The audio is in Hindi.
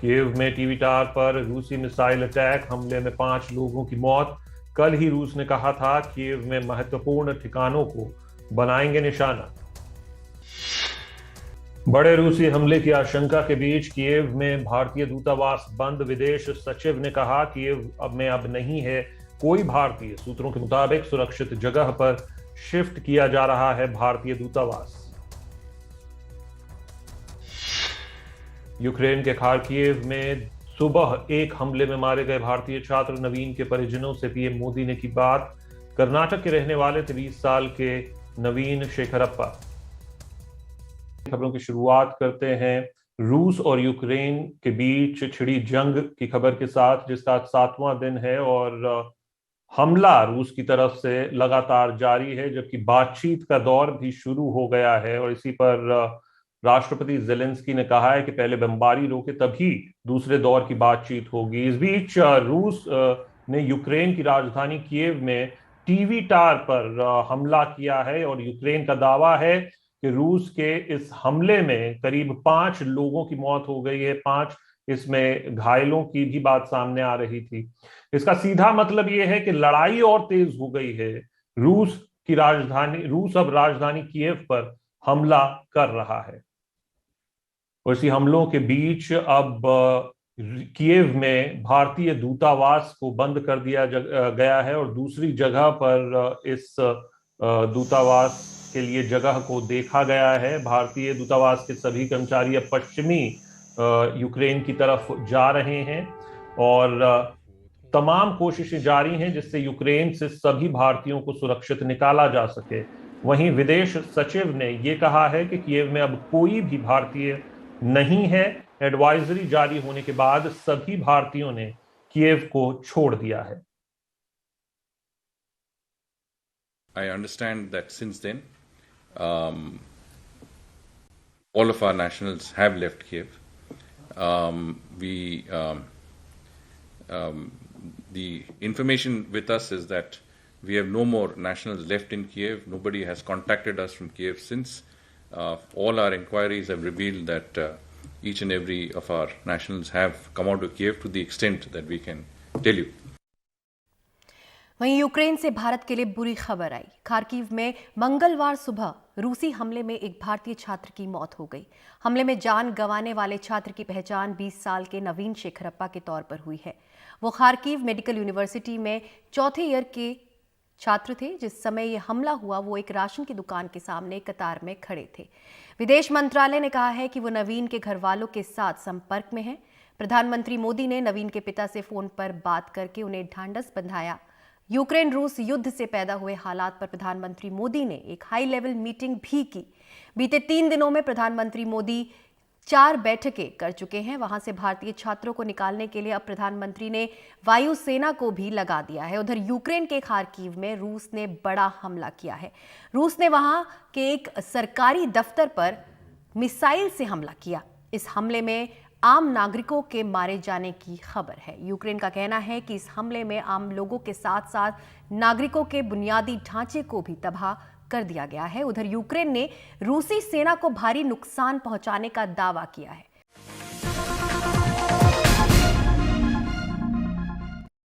कीव में टीवी टावर पर रूसी मिसाइल अटैक हमले में 5 लोगों की मौत। कल ही रूस ने कहा था कीव में महत्वपूर्ण ठिकानों को बनाएंगे निशाना। बड़े रूसी हमले की आशंका के बीच कीव में भारतीय दूतावास बंद। विदेश सचिव ने कहा कीव में अब नहीं है कोई भारतीय। सूत्रों के मुताबिक सुरक्षित जगह पर शिफ्ट किया जा रहा है भारतीय दूतावास। यूक्रेन के खार्किव में सुबह एक हमले में मारे गए भारतीय छात्र नवीन के परिजनों से पीएम मोदी ने की बात। कर्नाटक के रहने वाले 30 साल के नवीन शेखरप्पा। खबरों की शुरुआत करते हैं रूस और यूक्रेन के बीच छिड़ी जंग की खबर के साथ, जिसका 7वां दिन है और हमला रूस की तरफ से लगातार जारी है, जबकि बातचीत का दौर भी शुरू हो गया है। और इसी पर राष्ट्रपति जेलेंस्की ने कहा है कि पहले बमबारी रोके तभी दूसरे दौर की बातचीत होगी। इस बीच रूस ने यूक्रेन की राजधानी कीव में टीवी टावर पर हमला किया है और यूक्रेन का दावा है कि रूस के इस हमले में करीब 5 लोगों की मौत हो गई है। 5 इसमें घायलों की भी बात सामने आ रही थी। इसका सीधा मतलब यह है कि लड़ाई और तेज हो गई है। रूस अब राजधानी कीव पर हमला कर रहा है और इसी हमलों के बीच अब कीव में भारतीय दूतावास को बंद कर दिया गया है और दूसरी जगह पर इस दूतावास के लिए जगह को देखा गया है। भारतीय दूतावास के सभी कर्मचारी अब पश्चिमी यूक्रेन की तरफ जा रहे हैं और तमाम कोशिशें जारी हैं जिससे यूक्रेन से सभी भारतीयों को सुरक्षित निकाला जा सके। वहीं विदेश सचिव ने यह कहा है कि कीव में अब कोई भी भारतीय नहीं है। एडवाइजरी जारी होने के बाद सभी भारतीयों ने कीव को छोड़ दिया है। I understand that since then, all of our nationals have left Kiev. The information with us is that we have no more nationals left in Kiev. Nobody has contacted us from Kiev since. All our inquiries have revealed that each and every of our nationals have come out of Kiev to the extent that we can tell you. वहीं यूक्रेन से भारत के लिए बुरी खबर आई। खार्किव में मंगलवार सुबह रूसी हमले में एक भारतीय छात्र की मौत हो गई। हमले में जान गंवाने वाले छात्र की पहचान 20 साल के नवीन शेखरप्पा के तौर पर हुई है। वो खार्किव मेडिकल यूनिवर्सिटी में चौथे ईयर के छात्र थे। जिस समय यह हमला हुआ वो एक राशन की दुकान के सामने कतार में खड़े थे। विदेश मंत्रालय ने कहा है कि वो नवीन के घर वालों के साथ संपर्क में हैं। प्रधानमंत्री मोदी ने नवीन के पिता से फोन पर बात करके उन्हें ढांढस बंधाया। यूक्रेन रूस युद्ध से पैदा हुए हालात पर प्रधानमंत्री मोदी ने एक हाई लेवल मीटिंग भी की। बीते 3 दिनों में प्रधानमंत्री मोदी 4 बैठकें कर चुके हैं। वहां से भारतीय छात्रों को निकालने के लिए अब प्रधानमंत्री ने वायुसेना को भी लगा दिया है। उधर यूक्रेन के खार्किव में रूस ने बड़ा हमला किया है। रूस ने वहां के एक सरकारी दफ्तर पर मिसाइल से हमला किया। इस हमले में आम नागरिकों के मारे जाने की खबर है। यूक्रेन का कहना है कि इस हमले में आम लोगों के साथ साथ नागरिकों के बुनियादी ढांचे को भी तबाह कर दिया गया है। उधर यूक्रेन ने रूसी सेना को भारी नुकसान पहुंचाने का दावा किया है।